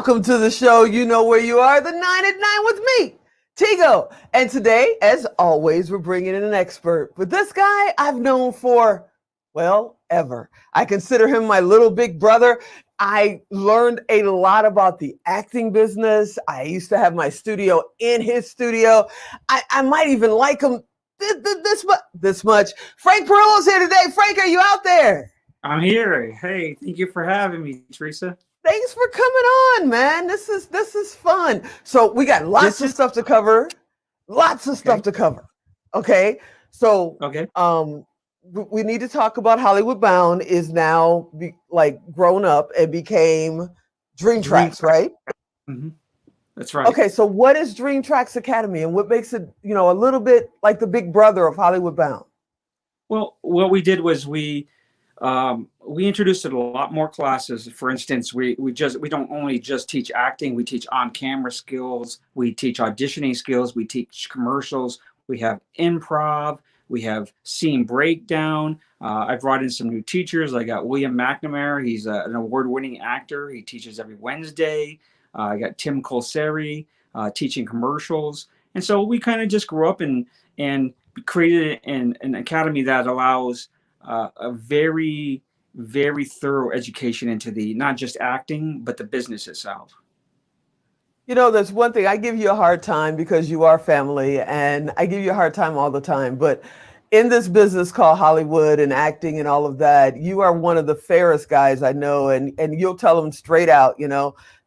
Welcome to the show. You know where you are, the 9 at 9 with me, Tigo. And today, as always, we're bringing in an expert. But this guy I've known for, well, ever. I consider him my little big brother. I learned a lot about the acting business. I used to have my studio in his studio. I might even like him this much. Frank Parrillo's here today. Frank, are you out there? I'm here. Hey, thank you for having me, Theresa. Thanks for coming on, man. This is fun. So we got lots of stuff to cover. Okay. So we need to talk about Hollywood Bound is now grown up and became DreamTraxx, right? Mm-hmm. That's right. Okay, so what is DreamTraxx Academy and what makes it, a little bit like the big brother of Hollywood Bound? Well, what we did was we introduced a lot more classes. For instance, we don't only just teach acting, we teach on-camera skills, we teach auditioning skills, we teach commercials, we have improv, we have scene breakdown. I brought in some new teachers. I got William McNamara. He's an award-winning actor. He teaches every Wednesday. I got Tim Colseri teaching commercials. And so we kind of just grew up and created an academy that allows a very, very thorough education into the not just acting, but the business itself. There's one thing, I give you a hard time because you are family and I give you a hard time all the time. But in this business called Hollywood and acting and all of that, you are one of the fairest guys I know. And you'll tell them straight out,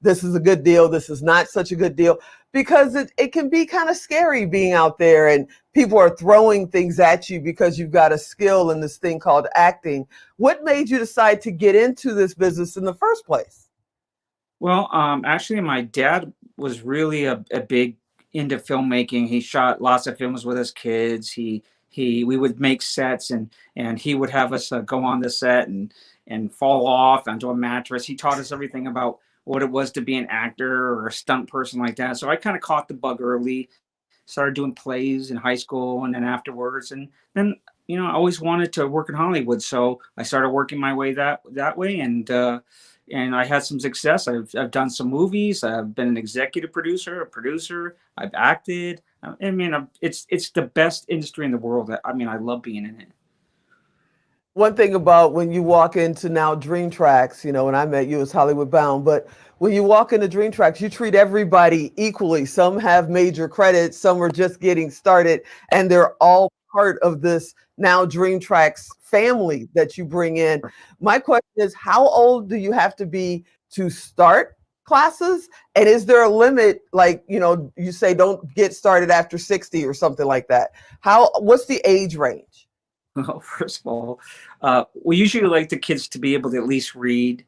this is a good deal. This is not such a good deal, because it can be kind of scary being out there and people are throwing things at you because you've got a skill in this thing called acting. What made you decide to get into this business in the first place? Well, actually, my dad was really a big into filmmaking. He shot lots of films with his kids. We would make sets and he would have us go on the set and fall off onto a mattress. He taught us everything about what it was to be an actor or a stunt person like that. So I kind of caught the bug early, started doing plays in high school and then afterwards. And then, I always wanted to work in Hollywood. So I started working my way that way. And I had some success. I've done some movies. I've been an executive producer, a producer. I've acted. It's the best industry in the world. I love being in it. One thing about when you walk into now DreamTraxx, when I met you as Hollywood Bound, but when you walk into DreamTraxx, you treat everybody equally. Some have major credits, some are just getting started, and they're all part of this now DreamTraxx family that you bring in. My question is, how old do you have to be to start classes? And is there a limit, you say don't get started after 60 or something like that? What's the age range? Well, first of all, we usually like the kids to be able to at least read.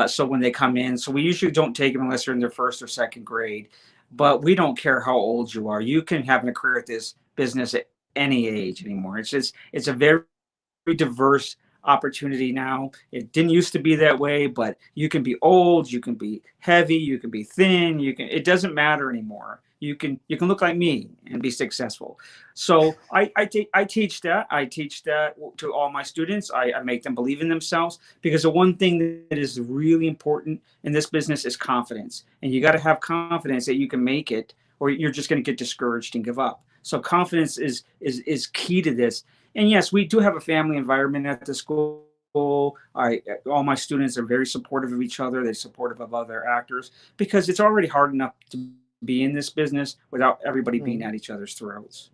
So when they come in, so we usually don't take them unless they're in their first or second grade. But we don't care how old you are. You can have a career at this business at any age anymore. It's a very diverse opportunity now. It didn't used to be that way, but you can be old, you can be heavy, you can be thin, it doesn't matter anymore. You can look like me and be successful. So I teach that. I teach that to all my students. I make them believe in themselves, because the one thing that is really important in this business is confidence. And you got to have confidence that you can make it, or you're just going to get discouraged and give up. So confidence is key to this. And yes, we do have a family environment at the school. All my students are very supportive of each other. They're supportive of other actors, because it's already hard enough to be in this business without everybody being at each other's throats.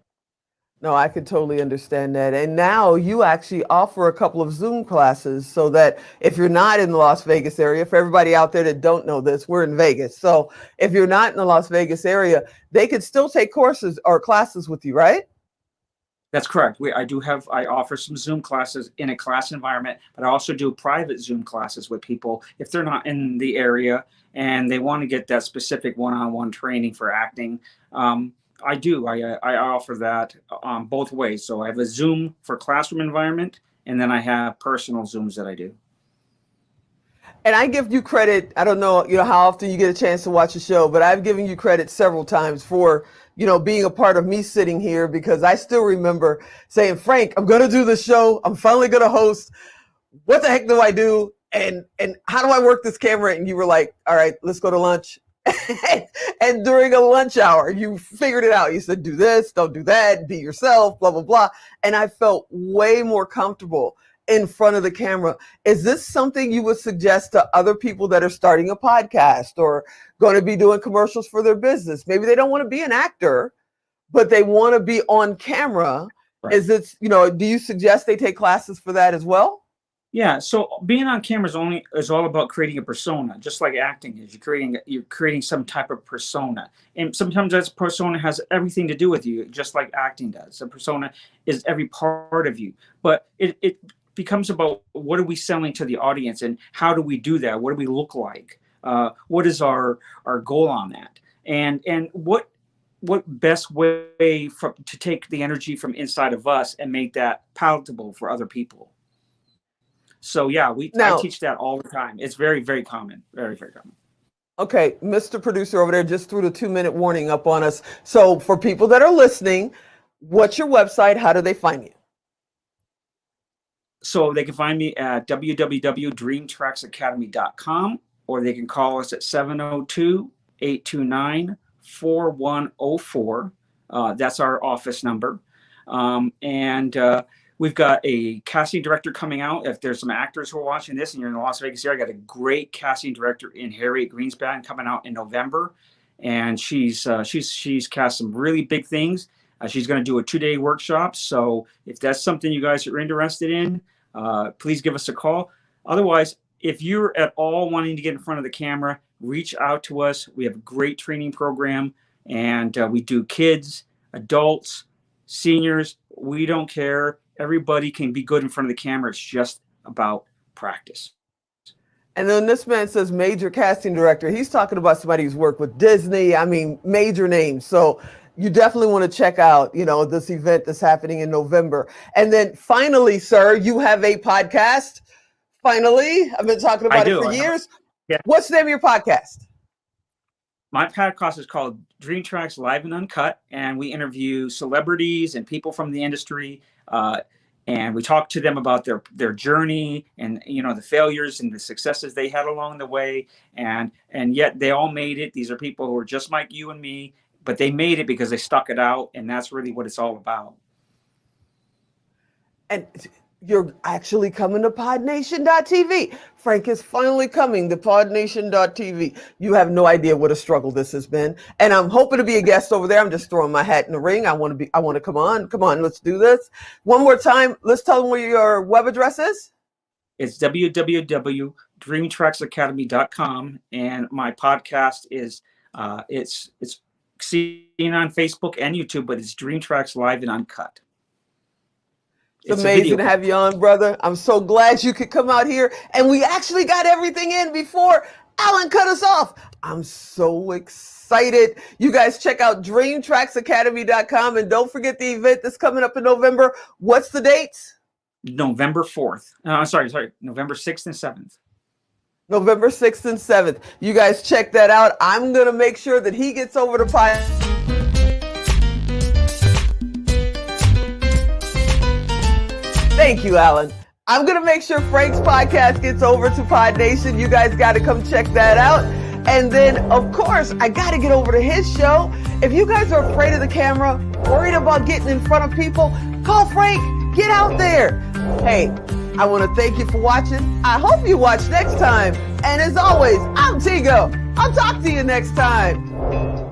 No, I could totally understand that. And now you actually offer a couple of Zoom classes so that if you're not in the Las Vegas area, for everybody out there that don't know this, we're in Vegas. So if you're not in the Las Vegas area, they could still take courses or classes with you, right? That's correct. I offer some Zoom classes in a class environment, but I also do private Zoom classes with people if they're not in the area and they want to get that specific one-on-one training for acting. I offer that both ways. So I have a Zoom for classroom environment, and then I have personal Zooms that I do. And I give you credit. I don't know, how often you get a chance to watch the show, but I've given you credit several times for, being a part of me sitting here, because I still remember saying, Frank, I'm going to do the show. I'm finally going to host. What the heck do I do? and how do I work this camera? And you were like, all right, let's go to lunch. And during a lunch hour, you figured it out. You said, do this, don't do that, be yourself, blah, blah, blah. And I felt way more comfortable in front of the camera. Is this something you would suggest to other people that are starting a podcast or going to be doing commercials for their business? Maybe they don't want to be an actor, but they want to be on camera. Right. Is it, do you suggest they take classes for that as well? Yeah, so being on camera is all about creating a persona, just like acting is. You're creating some type of persona, and sometimes that persona has everything to do with you, just like acting does. The persona is every part of you, but it becomes about what are we selling to the audience, and how do we do that? What do we look like? What is our goal on that? And what best way to take the energy from inside of us and make that palatable for other people? So yeah, I teach that all the time. It's very, very common. Very, very common. Okay, Mr. Producer over there just threw the 2-minute warning up on us. So for people that are listening, what's your website? How do they find you? So they can find me at www.DreamTraxxAcademy.com, or they can call us at 702-829-4104. That's our office number. We've got a casting director coming out. If there's some actors who are watching this and you're in the Las Vegas area, I got a great casting director in Harriet Greenspan coming out in November. And she's cast some really big things. She's going to do a 2-day workshop. So if that's something you guys are interested in, please give us a call. Otherwise, if you're at all wanting to get in front of the camera, reach out to us. We have a great training program, and we do kids, adults, seniors. We don't care. Everybody can be good in front of the camera. It's just about practice. And then this man says major casting director. He's talking about somebody who's worked with Disney. I mean, major names. So you definitely want to check out, this event that's happening in November. And then finally, sir, you have a podcast. Finally, I've been talking about it for years. Yeah. What's the name of your podcast? My podcast is called DreamTraxx Live and Uncut, and we interview celebrities and people from the industry, and we talk to them about their journey and the failures and the successes they had along the way, and yet they all made it. These are people who are just like you and me, but they made it because they stuck it out, and that's really what it's all about. And you're actually coming to PodNation.tv. Frank is finally coming to PodNation.tv. You have no idea what a struggle this has been. And I'm hoping to be a guest over there. I'm just throwing my hat in the ring. I want to come on. Come on, let's do this. One more time, let's tell them where your web address is. It's www.DreamTraxxAcademy.com. And my podcast is, it's seen on Facebook and YouTube, but it's DreamTraxx Live and Uncut. It's amazing to have you on, brother. I'm so glad you could come out here. And we actually got everything in before Alan cut us off. I'm so excited. You guys check out DreamTraxxAcademy.com. And don't forget the event that's coming up in November. What's the dates? November 4th. Sorry. November 6th and 7th. November 6th and 7th. You guys check that out. I'm going to make sure that he gets over to Thank you, Alan. I'm going to make sure Frank's podcast gets over to Pod Nation. You guys got to come check that out. And then, of course, I got to get over to his show. If you guys are afraid of the camera, worried about getting in front of people, call Frank. Get out there. Hey, I want to thank you for watching. I hope you watch next time. And as always, I'm Tigo. I'll talk to you next time.